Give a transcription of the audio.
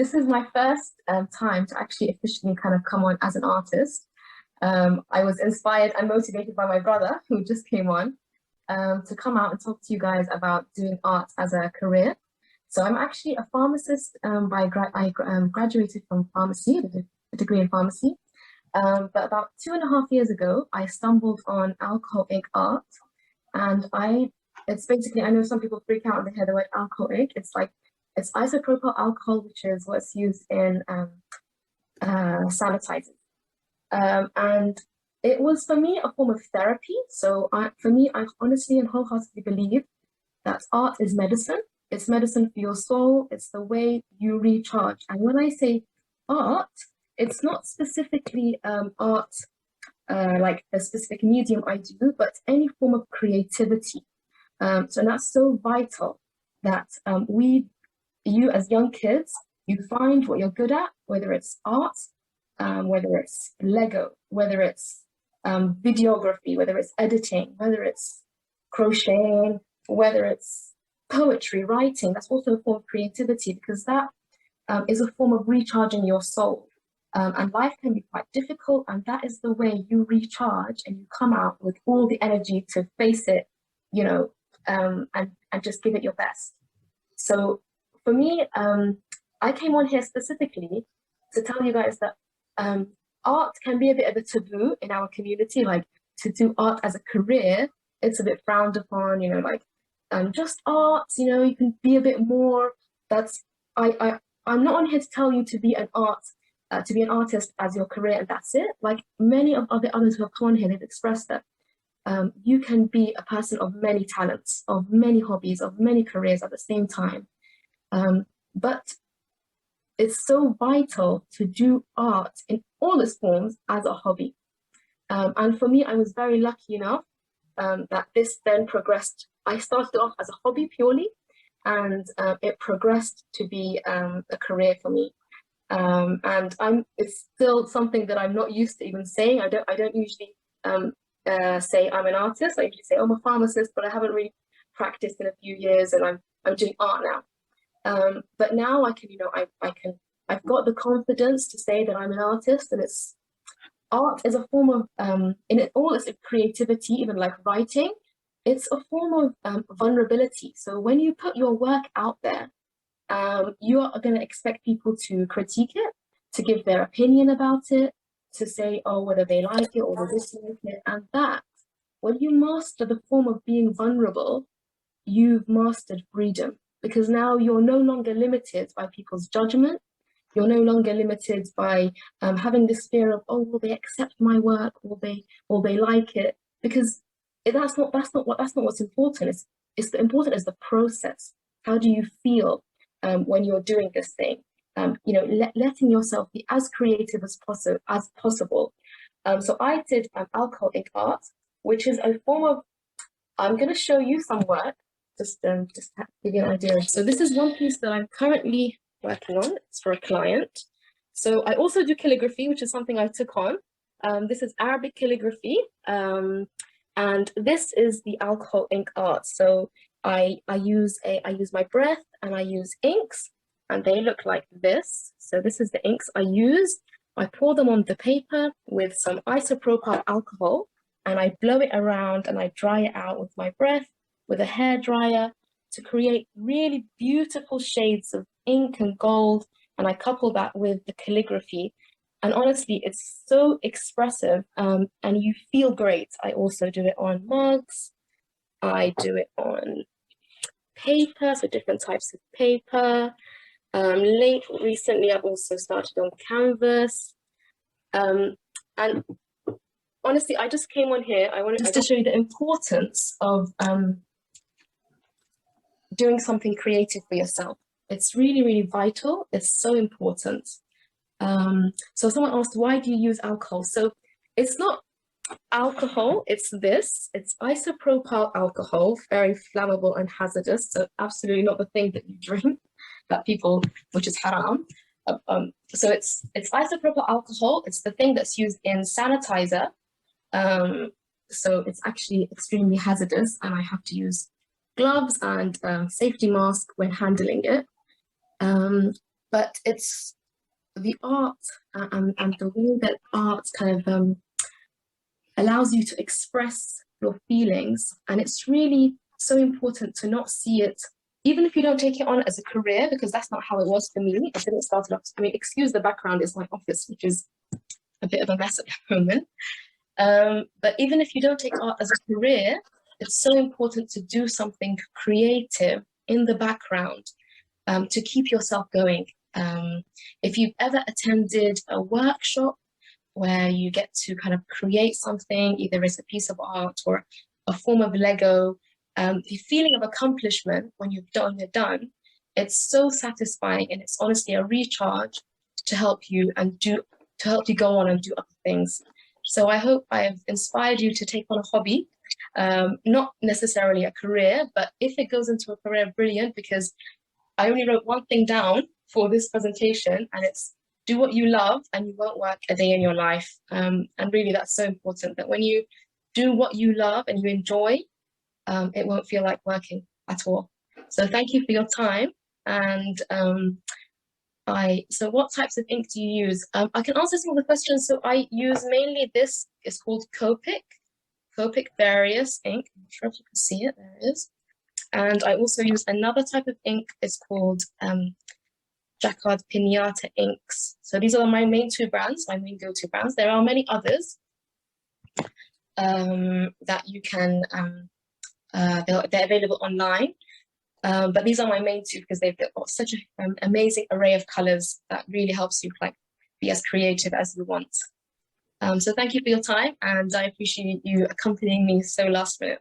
this is my first time to actually officially kind of come on as an artist. I was inspired and motivated by my brother, who just came on, to come out and talk to you guys about doing art as a career. So I'm actually a pharmacist. I graduated from pharmacy, a degree in pharmacy. But about 2.5 years ago, I stumbled on alcohol ink art, and it's basically, I know some people freak out when they hear the word alcohol ink. It's isopropyl alcohol, which is what's used in sanitizers. And it was, for me, a form of therapy. So for me, I honestly and wholeheartedly believe that art is medicine. It's medicine for your soul. It's the way you recharge. And when I say art, it's not specifically art, like a specific medium I do, but any form of creativity. So that's so vital that you as young kids, you find what you're good at, whether it's art, whether it's Lego, whether it's videography, whether it's editing, whether it's crocheting, whether it's poetry, writing. That's also a form of creativity, because that is a form of recharging your soul. And life can be quite difficult, and that is the way you recharge and you come out with all the energy to face it, you know, and just give it your best. So for me, I came on here specifically to tell you guys that art can be a bit of a taboo in our community. Like, to do art as a career, it's a bit frowned upon, you know, like just art, you know, you can be a bit more. I'm not on here to tell you to be an artist as your career and that's it. Like many of the others who have come on here, they've expressed that you can be a person of many talents, of many hobbies, of many careers at the same time. But it's so vital to do art in all its forms as a hobby. And for me, I was very lucky enough that this then progressed. I started off as a hobby purely, and it progressed to be a career for me. And it's still something that I'm not used to even saying. I don't usually say I'm an artist. I usually say, oh, I'm a pharmacist, but I haven't really practiced in a few years, and I'm doing art now. But now I can, you know, I've got the confidence to say that I'm an artist, and art is a form of, in all its creativity, even like writing, it's a form of vulnerability. So when you put your work out there, you are going to expect people to critique it, to give their opinion about it, to say, oh, whether they like it or they dislike it. And that, when you master the form of being vulnerable, you've mastered freedom, because now you're no longer limited by people's judgment. You're no longer limited by having this fear of, oh, will they accept my work, or they like it? Because that's not what's important. It's the important is the process. How do you feel when you're doing this thing? You know, letting yourself be as creative as possible. So I did alcohol ink art, which is a form of. I'm going to show you some work, just to give you an idea. So this is one piece that I'm currently working on. It's for a client. So I also do calligraphy, which is something I took on. This is Arabic calligraphy, and this is the alcohol ink art. So I use my breath, and I use inks, and they look like this. So this is the inks I use. I pour them on the paper with some isopropyl alcohol, and I blow it around, and I dry it out with my breath, with a hair dryer, to create really beautiful shades of ink and gold. And I couple that with the calligraphy. And honestly, it's so expressive, and you feel great. I also do it on mugs. I do it on paper, so different types of paper. Recently, I've also started on canvas. And honestly, I just came on here. I wanted just to show you the importance of doing something creative for yourself. It's really, really vital. It's so important. So someone asked, why do you use alcohol? So it's not alcohol, it's isopropyl alcohol, very flammable and hazardous. So absolutely not the thing that you drink, which is haram. So it's isopropyl alcohol. It's the thing that's used in sanitizer. So it's actually extremely hazardous, and I have to use gloves and safety mask when handling it. but it's the art and the way that art kind of allows you to express your feelings. And it's really so important to not see it, even if you don't take it on as a career, because that's not how it was for me. I didn't start it off. I mean, excuse the background, it's my office, which is a bit of a mess at the moment. But even if you don't take art as a career, it's so important to do something creative in the background to keep yourself going. If you've ever attended a workshop where you get to kind of create something, either it's a piece of art or a form of Lego, the feeling of accomplishment when you're done, it's so satisfying, and it's honestly a recharge to help you go on and do other things. So I hope I have inspired you to take on a hobby, not necessarily a career, but if it goes into a career, brilliant, because I only wrote one thing down for this presentation, and it's do what you love and you won't work a day in your life. And really that's so important, that when you do what you love and you enjoy, it won't feel like working at all. So thank you for your time. And so what types of ink do you use? I can answer some of the questions. So I use mainly this, it's called Copic Various ink. I'm not sure if you can see it, there it is. And I also use another type of ink, it's called Jacquard Pinata inks. So these are my main two brands, my main go-to brands. There are many others that you can, they're available online. But these are my main two because they've got such an amazing array of colors that really helps you like be as creative as you want. So thank you for your time, and I appreciate you accompanying me so last minute.